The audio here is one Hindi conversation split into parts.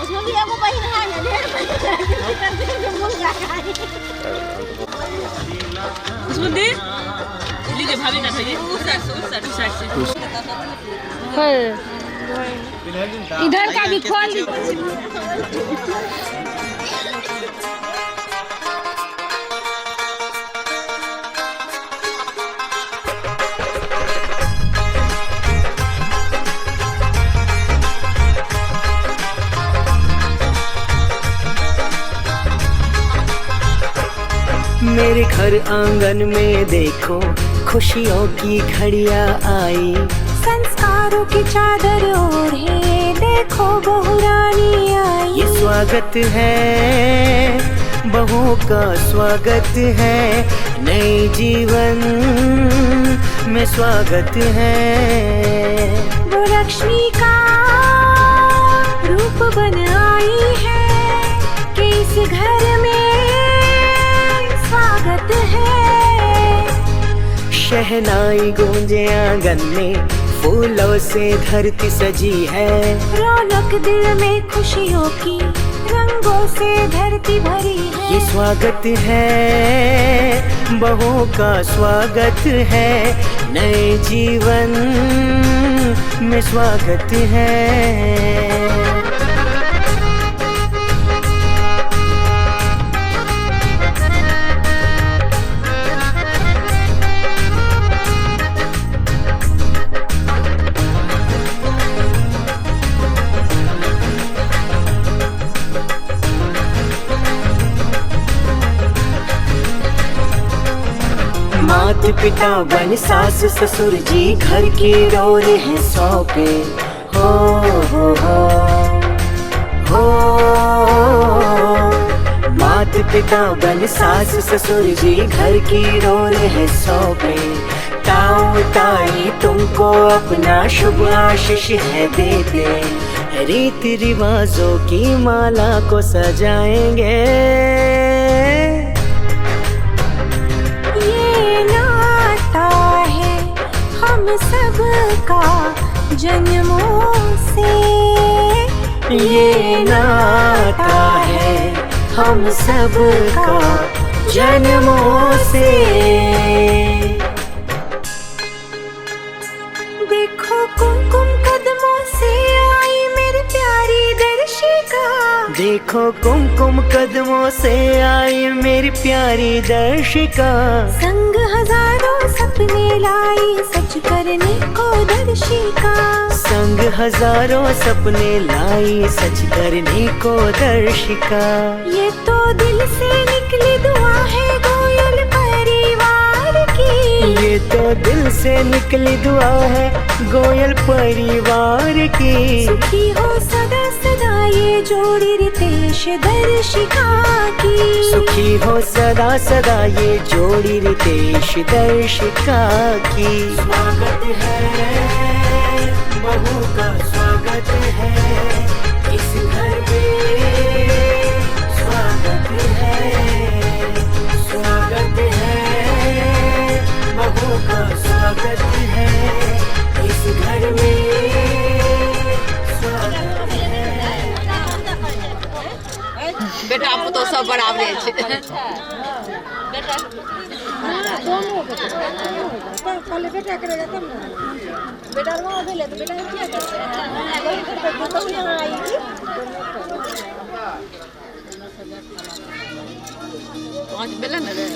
उसमें भी एगो बहिन है ना, ढेर बहिन है मुंगा खाई उसमें दे लीजिए भाभी ना खाइए उस साइड से इधर का भी खोल मेरे घर आंगन में देखो खुशियों की घड़ियां आई, संस्कारों की चादर ओढ़े देखो बहू रानी आई। ये स्वागत है बहुओं का स्वागत है, नए जीवन में स्वागत है। वो लक्ष्मी का रूप बन आई है कि इस घर में स्वागत है। शहनाई गूंजे आंगन में, फूलों से धरती सजी है, रौनक दिल में खुशियों की रंगों से धरती भरी है। ये स्वागत है बहुओं का स्वागत है, नए जीवन में स्वागत है। माता पिता बन सास ससुर जी घर की डोर है सौंपे, हो माता पिता बन सास ससुर जी घर की डोर है सौंपे। ताऊ ताई तुमको अपना शुभ आशीष है देते, रीति रिवाजों की माला को सजाएंगे। सबका जन्मों से ये नाता है हम सबका जन्मों से। देखो कुमकुम कदमों से आई मेरी प्यारी दर्शिका, देखो कुमकुम कदमों से आई मेरी प्यारी दर्शिका। संग हजारों सपने लाई सच करने को दर्शिका, संग हजारों सपने लाई सच करने को दर्शिका। ये तो दिल से निकली दुआ है गोयल परिवार की, ये तो दिल से निकली दुआ है गोयल परिवार की। सुखी हो सदा सदा ये जोड़ी रितेश दर्शिका की, सुखी हो सदा सदा ये जोड़ी रितेश दर्शिका की। स्वागत है बहू का स्वागत है इस घर में, स्वागत है बहू का स्वागत है इस घर में, स्वागत है। बेटा आप तो सब बराबर है पहले बेटा करेगा तब ना, बेटा वहाँ भेले तो बेटा क्या करते हैं, आएगी आज बेला ना रे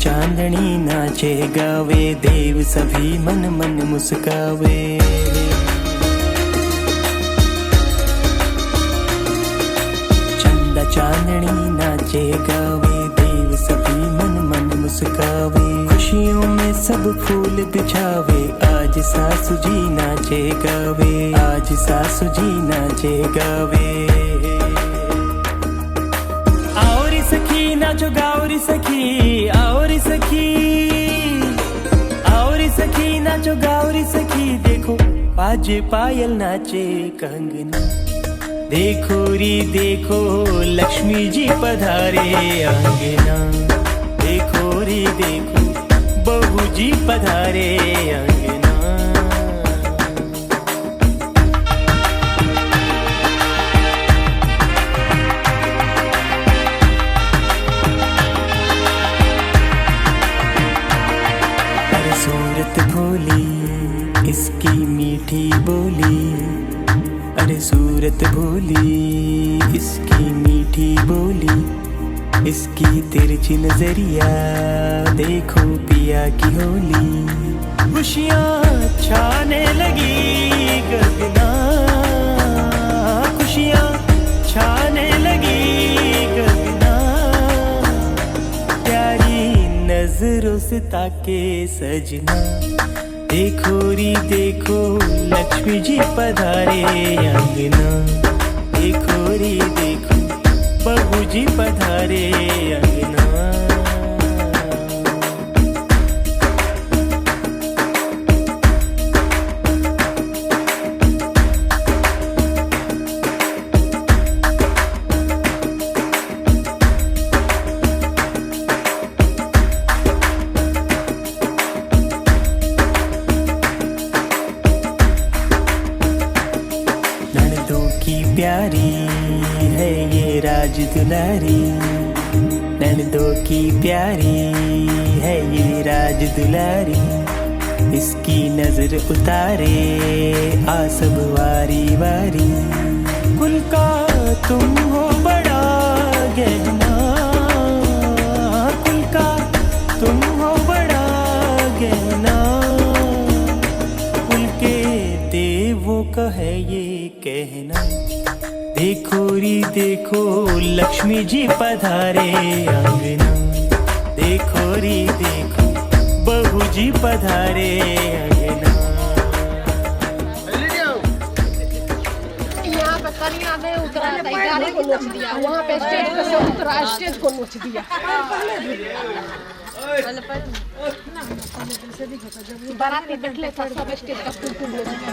चांदनी नाचे गावे देव सभी मन मन मुस्कावे। चंदा चांदनी नाचे गावे देव सभी मन मन मुस्कावे। खुशियों में सब फूल बिछावे आज सासू जी नाचे गावे, आज सासू जी नाचे गावे। आओ रे सखी नाचो गाओ रे सखी, आओ रे सखी नाचो गावरी सखी देखो, बाजे पायल नाचे कंगना। देखो री देखो लक्ष्मी जी पधारे अंगना। देखो री देखो बहू जी पधारे अंगना। अरे सूरत भोली इसकी मीठी बोली, अरे सूरत भोली इसकी मीठी बोली। इसकी तिरछी नजरिया देखो पिया की होली। खुशियाँ छाने लगी गगना, खुशियाँ छाने लगी गगना। प्यारी नजरों से ताके सजना। देखो री देखो लक्ष्मी जी पधारे अंगना। देखो री देखो बहू जी पधारे अंगना। प्यारी है ये राज दुलारी, नंदों की प्यारी है ये राज दुलारी। इसकी नजर उतारे आ सब वारी वारी। कुल का तुम हो बड़ा गहना, कुल का तुम हो बड़ा गहना। कुल के देवों का है ये कहना। देखो री देखो लक्ष्मी जी पधारे अंगना। देखो री देखो बहू जी पधारे अंगना। यहाँ पे कन्या ने उतरा था, गाड़ी को नोच दिया। वहाँ पे स्टेज पे से उतरा, स्टेज को नोच दिया। बाराती बैठले था, सब स्टेज का फूल नोच दिया।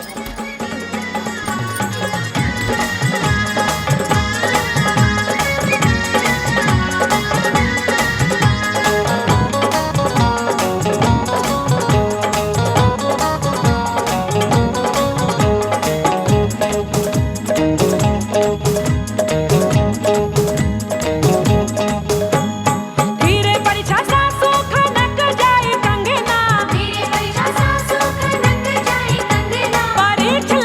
परीक्षा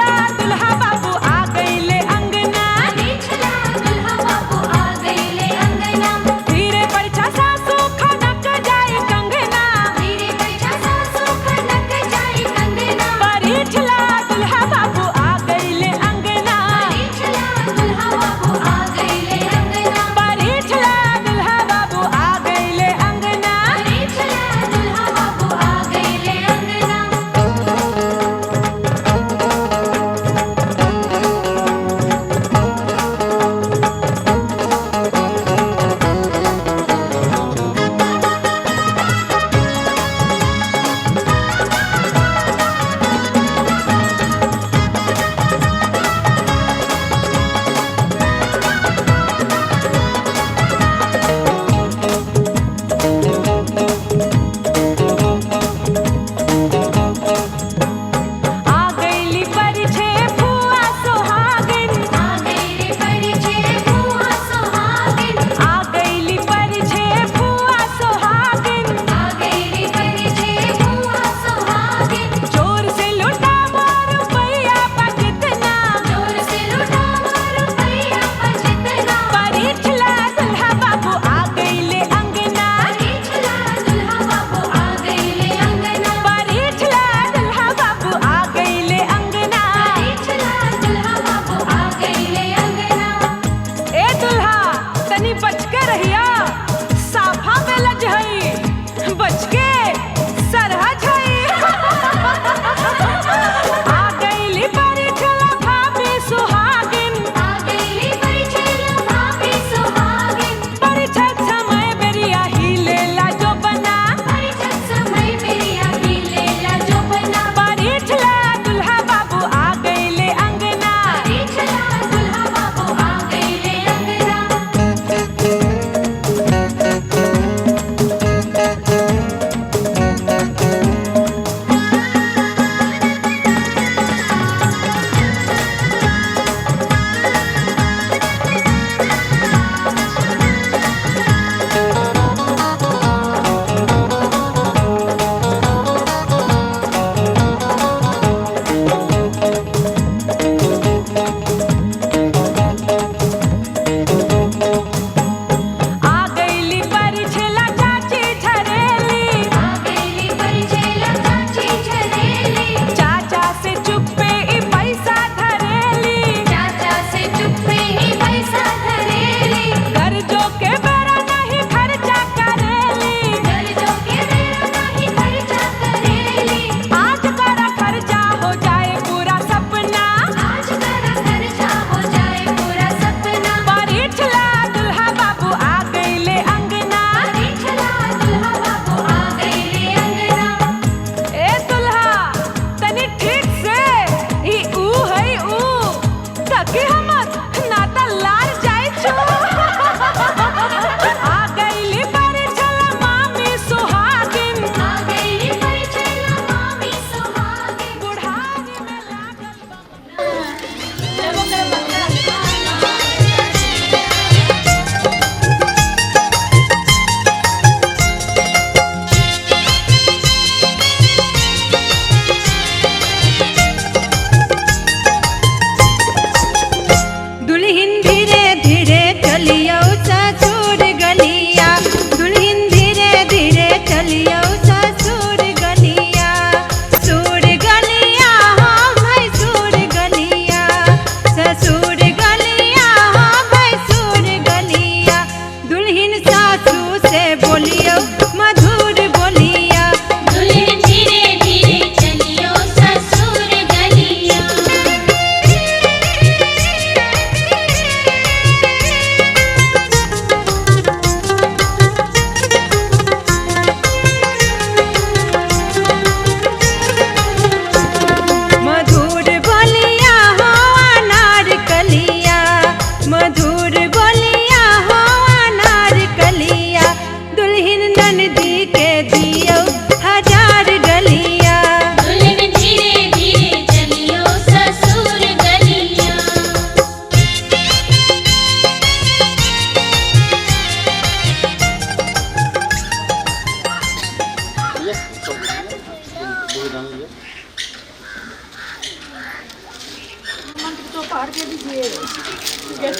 मंत्र तो पढ़ के दीजिए।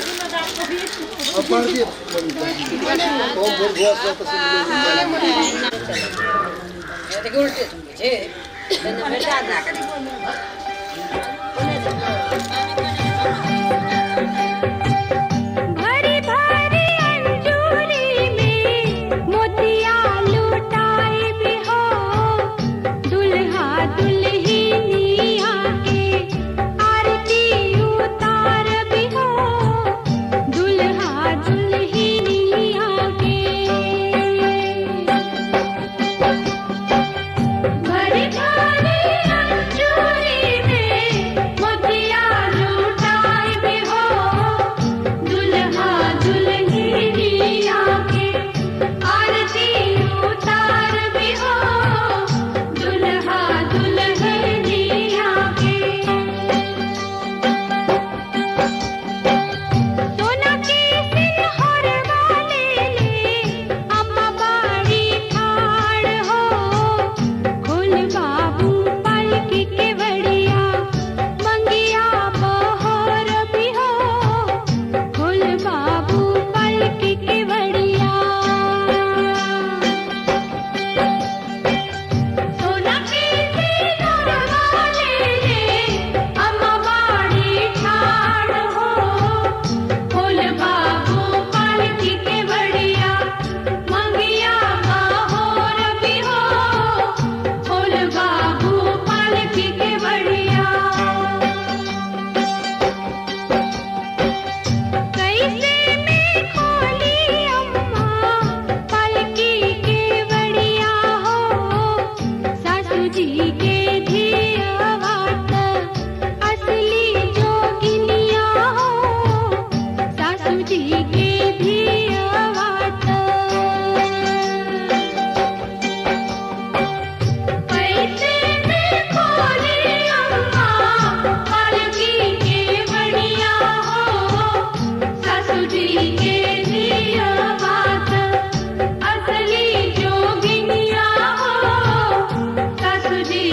भरी भरी अंजूरी में मोतिया लुटाए भी हो, दुल्हा दुल्हनिया के आरती उतार भी हो, दुल्हा दुल्हनिया के। भरी भरी अंजूरी में मोतिया लुटाए भी हो, दुल्हा दुल्हनिया के आरती उतार भी हो, दुल्हा दुल्हनिया के। सोना के सिंहर वाले ले अम्मा बाड़ी ठाड़ हो, खोल बाबू पालकी के बड़िया मंगिया बहोर भी हो, खोल बाबू पालकी के बड़िया। सोना के सिंहर वाले ले अम्मा बाड़ी ठाड़ हो, खोल बाबू पालकी के बड़िया मंगिया बहोर भी हो, खोल बाबू पालकी के बड़िया। कैसे में खोली अम्मा पालकी के बड़िया हो, सासू जी के धियावात असली जोगिनिया हो, सासू जी के धियावात। कैसे में खोली अम्मा पालकी के बड़िया हो, सासू जी के धियावात असली जोगिनिया हो, सासू जी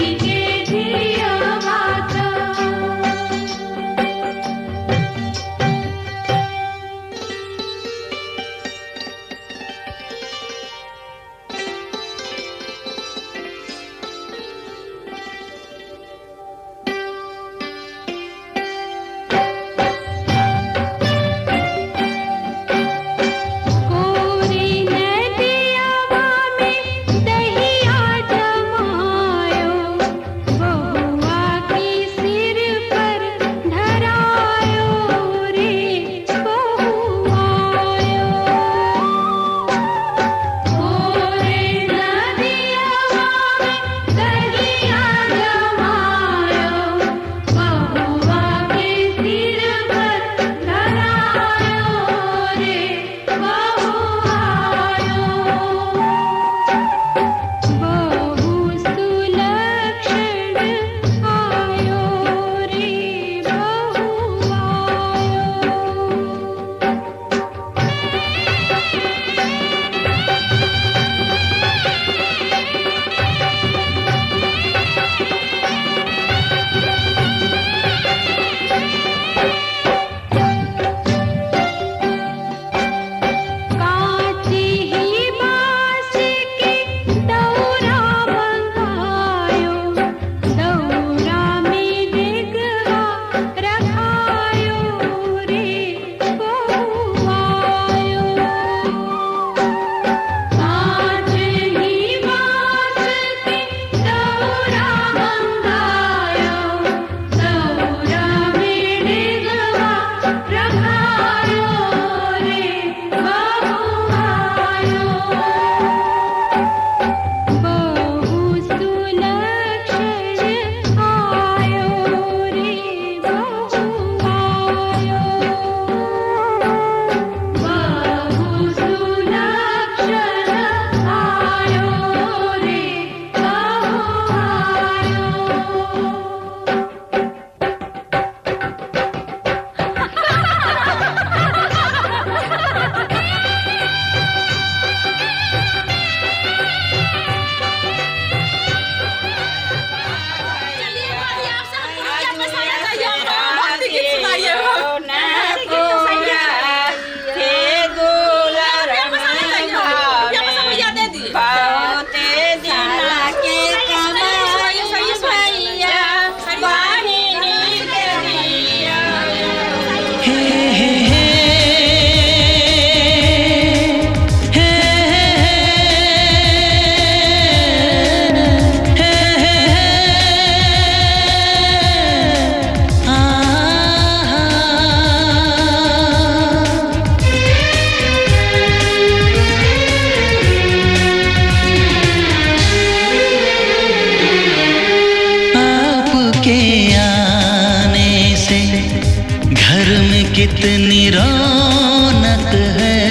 कितनी रौनक है,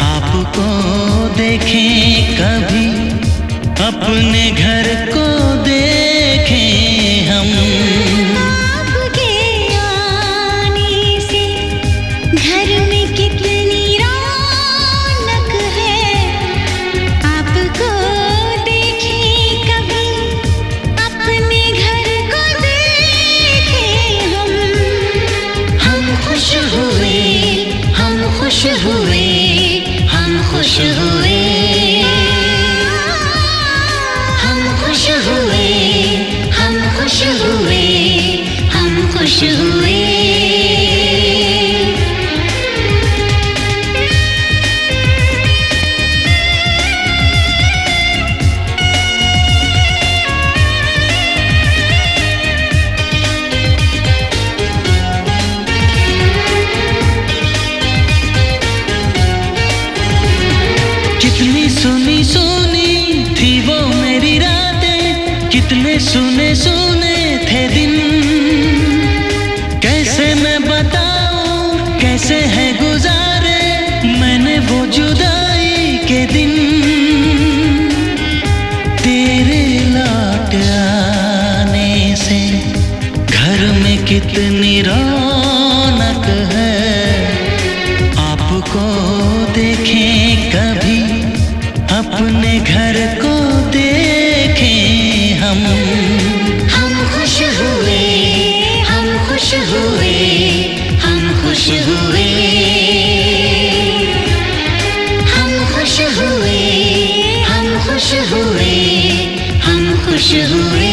आपको देखें कभी, अपने घर को देखें हम। आपके आने से घर में कितनी रौनक है, आपको देखें कभी, अपने घर को देखें हम। हम खुश हुए, हम खुश हुए, हम खुश हुए, हम खुश हुए, हम खुश हुए, हम खुश हुए। कितनी सुनी सुनी थी वो मेरी रातें, कितने सुने सुने थे दिन। कैसे मैं बताऊं कैसे है गुजारे मैंने वो जुदाई के दिन। तेरे लौट आने से घर में कितनी रौनक है, आपको देखें कभी, अपने घर को देखें हम। हम खुश हुए, हम खुश हुए, हम खुश हुए, हम खुश हुए, हम खुश हुए, हम खुश हुए।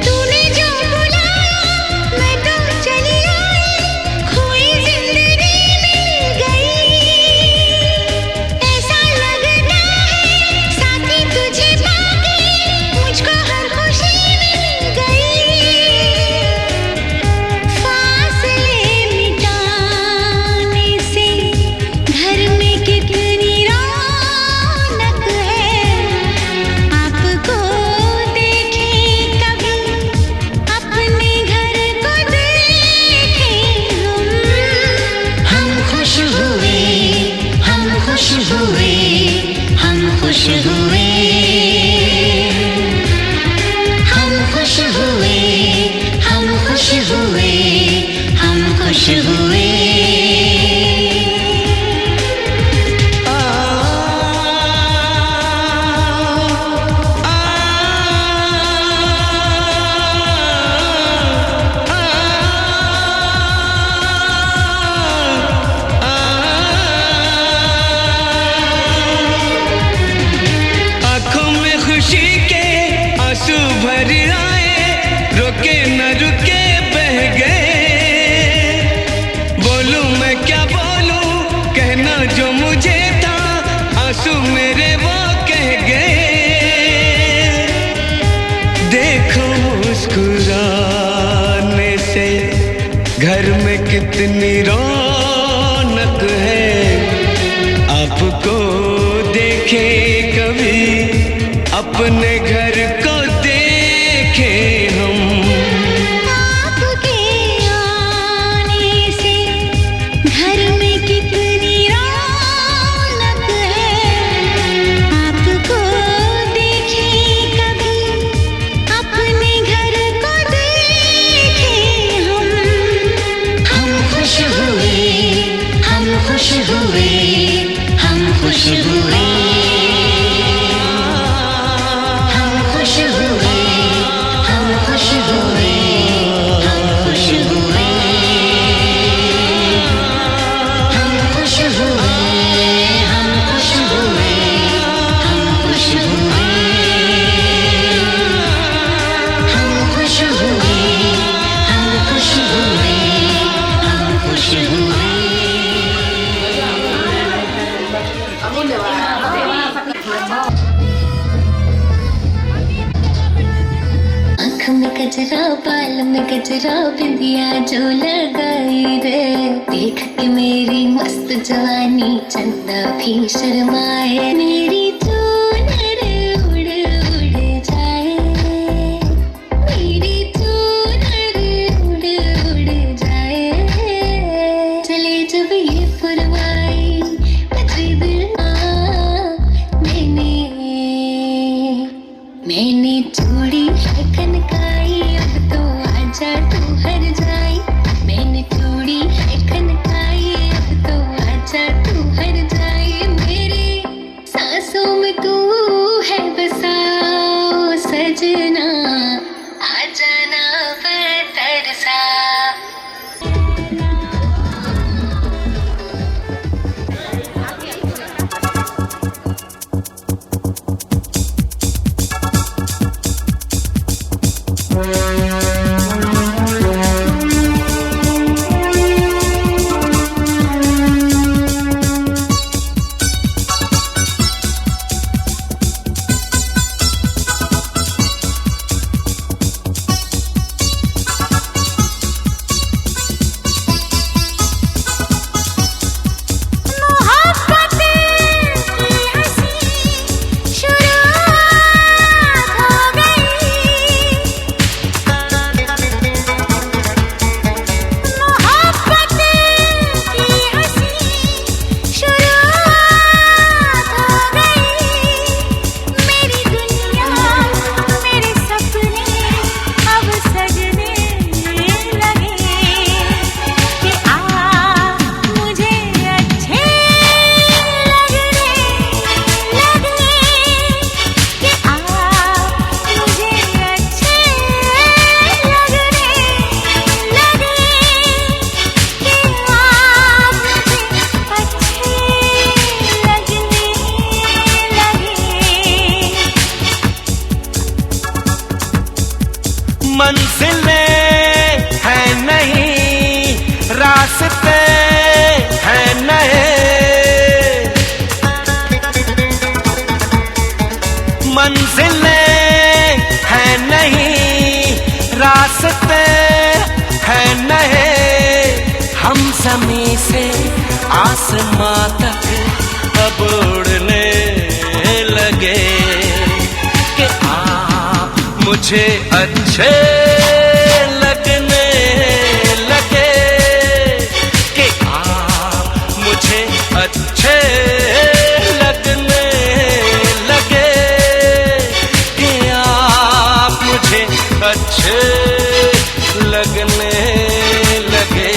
तूने जो बुलाया मैं तो चली आई, खोई जिंदगी मिल गई। ऐसा लगता है साथी तुझे पाके मुझको हर खुशी मिल गई। फासले मिटाने से घर में कितनी रौनक है, आपको देखें कभी, अपने घर को देखें हम। हम खुश हुए, हम खुश हुए, हम खुश हुए, हम खुश हुए, हम खुश हुए, हम खुश हुए। आँखों में खुशी के आंसू भर आए, रुके न रुके बह गए। बोलूं मैं क्या बोलूं, कहना जो मुझे था, आंसू मेरे वो कह गए। देखो मुस्कुराने से घर में कितनी रौनक है, आपको देखे कभी, अपने घर को देखें हम। आपके आने से घर में कितनी रौनक है, आपको देखें कभी, अपने घर को देखें हम। हम खुश हुए, हम खुश हुए, हम खुश हुए। आँख में कजरा, बाल में गजरा, बिंदिया जो लगाई रे, देख के मेरी मस्त जवानी चंदा भी शर्माए। मेरी चूनर उड़ उड़ जाए, मेरी चूनर उड़ उड़ जाए। चले जब ये फरमाई बजे दिल मैंने चूड़ी है खनकाई, अब तो आजा तू हर जाई। मैंने चूड़ी है खनकाई, अब तो आजा तू हर जाई। मेरी सांसों में तू है बसा ओ सजना, आ जाना तरसा। मंजिलें हैं नहीं, रास्ते हैं नए, मंजिलें हैं नहीं, रास्ते हैं नए। हम ज़मीं से आसमां तक अब उड़ने लगे कि आप मुझे अच्छे लगने लगे, कि आप मुझे अच्छे लगने लगे, कि आप मुझे अच्छे लगने लगे।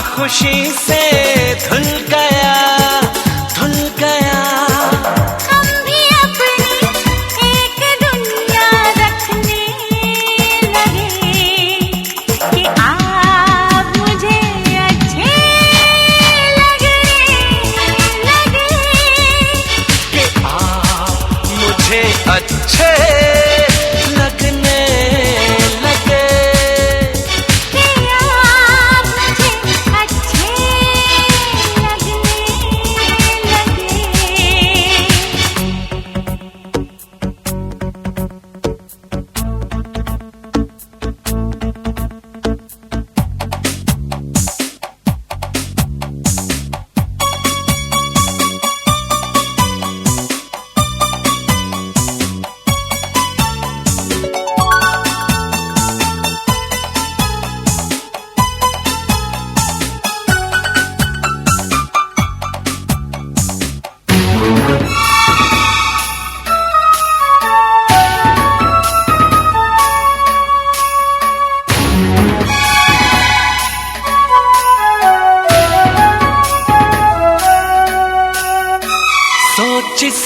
खुशी से धुल गया, धुल गया। हम भी अपनी एक दुनिया रखने लगे कि आप मुझे अच्छे लगने लगे, कि आप मुझे अच्छे लगने लगे, कि आप मुझे अच्छे लगने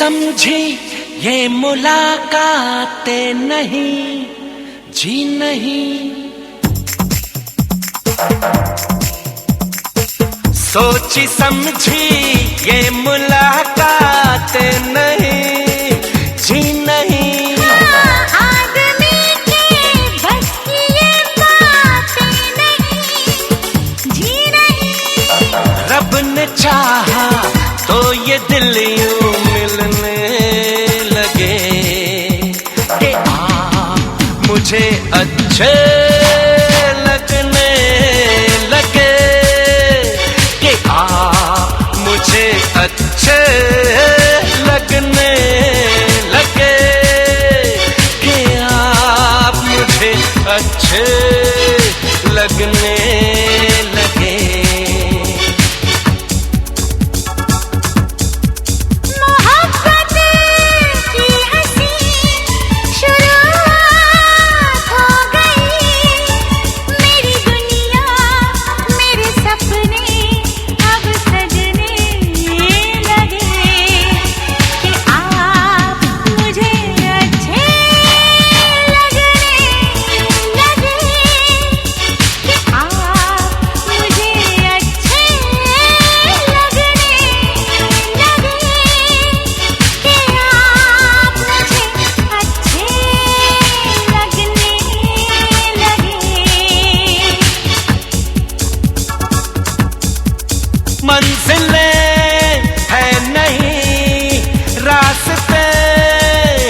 समझी ये मुलाकातें नहीं जी नहीं, सोची समझी ये मुलाकातें नहीं जी नहीं। आदमी के बस की ये बातें नहीं जी नहीं। रब ने चाहा तो ये दिल यूं मिलने लगे कि आप मुझे अच्छे लगने लगे, कि आप मुझे अच्छे लगने लगे, कि आप मुझे अच्छे लगने लगे। मोहब्बत की हंसी शुरुआत हो गई, मेरी दुनिया मेरे सपने अब सजने लगे, कि आप मुझे अच्छे लगने लगे, कि आप मुझे अच्छे लगने लगे, कि आप मुझे अच्छे लगने लगे। मंजिलें है नहीं, रास्ते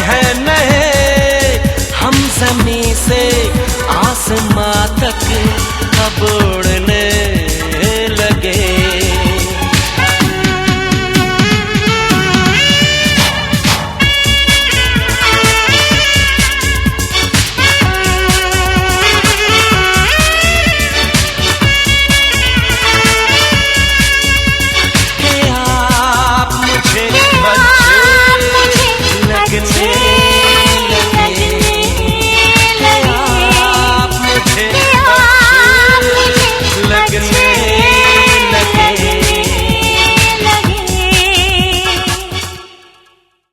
हैं नहीं, हम ज़मीं से आसमां तक अब